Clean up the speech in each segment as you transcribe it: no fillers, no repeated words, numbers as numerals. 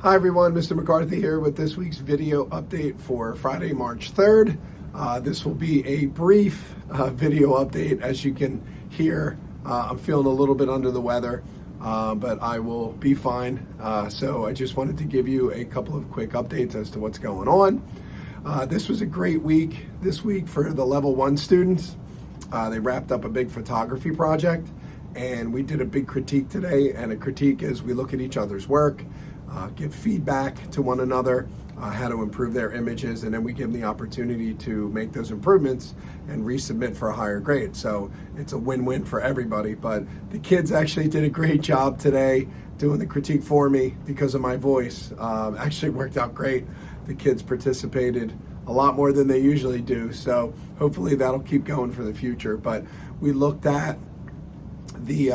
Hi everyone, Mr. McCarthy here with this week's video update for Friday, March 3rd. This will be a brief video update. As you can hear, I'm feeling a little bit under the weather, but I will be fine. So I just wanted to give you a couple of quick updates as to what's going on. This was a great week this week for the level 1 students. They wrapped up a big photography project and we did a big critique today, and a critique is we look at each other's work, give feedback to one another, how to improve their images, and then we give them the opportunity to make those improvements and resubmit for a higher grade. So it's a win-win for everybody, but the kids actually did a great job today doing the critique for me because of my voice. Actually worked out great. The kids participated a lot more than they usually do, so hopefully that'll keep going for the future. But we looked at the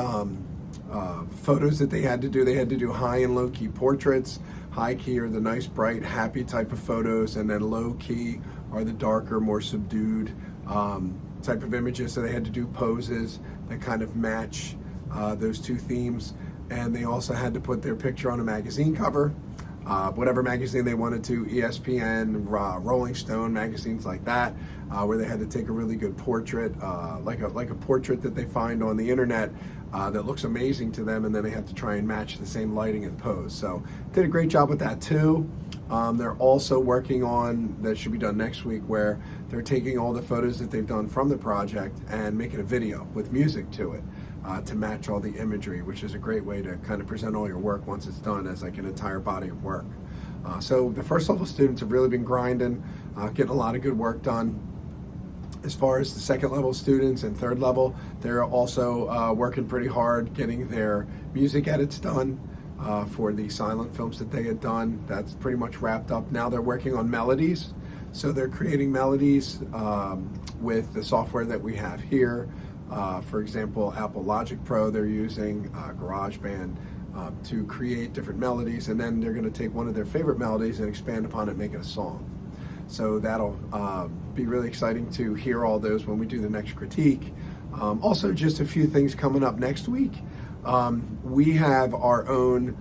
photos that they had to do. They had to do high and low key portraits. High key are the nice, bright, happy type of photos, and then low key are the darker, more subdued type of images. So they had to do poses that kind of match those two themes. And they also had to put their picture on a magazine cover, whatever magazine they wanted to, ESPN, Rolling Stone, magazines like that, where they had to take a really good portrait, like a portrait that they find on the internet that looks amazing to them, and then they have to try and match the same lighting and pose. So did a great job with that too. They're also working on, that should be done next week, where they're taking all the photos that they've done from the project and making a video with music to it to match all the imagery, which is a great way to kind of present all your work once it's done as like an entire body of work. So the first level students have really been grinding, getting a lot of good work done. As far as the second level students and third level, they're also working pretty hard getting their music edits done for the silent films that they had done. That's pretty much wrapped up. Now they're working on melodies. So they're creating melodies with the software that we have here. For example, Apple Logic Pro, they're using GarageBand to create different melodies, and then they're going to take one of their favorite melodies and expand upon it, make it a song. So that'll be really exciting to hear all those when we do the next critique. Also, just a few things coming up next week. We have our own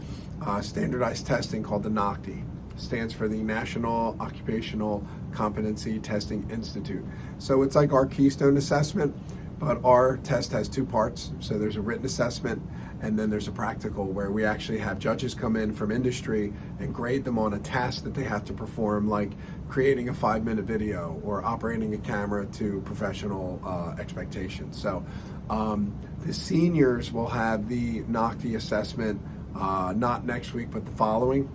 standardized testing called the NOCTI. Stands for the National Occupational Competency Testing Institute. So it's like our Keystone assessment, but our test has two parts. So there's a written assessment, and then there's a practical where we actually have judges come in from industry and grade them on a task that they have to perform, like creating a 5-minute video or operating a camera to professional expectations. So the seniors will have the NOCTI assessment not next week, but the following.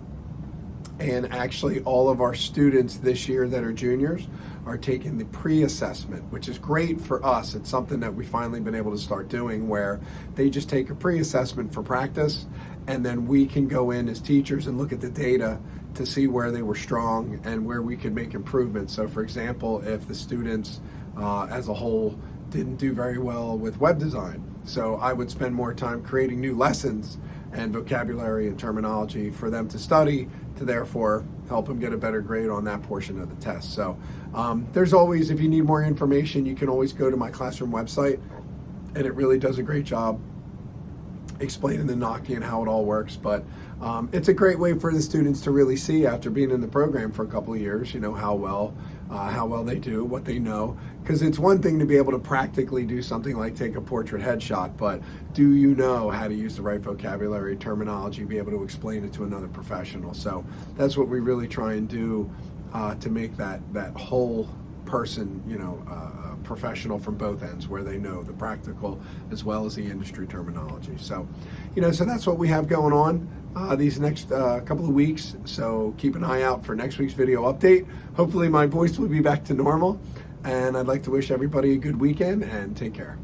And actually all of our students this year that are juniors are taking the pre-assessment, which is great for us. It's something that we've finally been able to start doing, where they just take a pre-assessment for practice, and then we can go in as teachers and look at the data to see where they were strong and where we could make improvements. So for example, if the students as a whole didn't do very well with web design, so I would spend more time creating new lessons and vocabulary and terminology for them to study, to therefore help them get a better grade on that portion of the test. So there's always, if you need more information, you can always go to my classroom website, and it really does a great job explaining the NOCTI and how it all works. But it's a great way for the students to really see, after being in the program for a couple of years, you know, how well they do, what they know. Because it's one thing to be able to practically do something like take a portrait headshot, but do you know how to use the right vocabulary, terminology, be able to explain it to another professional? So that's what we really try and do to make that whole person, you know, professional from both ends, where they know the practical as well as the industry terminology. So, you know, so that's what we have going on these next couple of weeks. So keep an eye out for next week's video update. Hopefully my voice will be back to normal, and I'd like to wish everybody a good weekend and take care.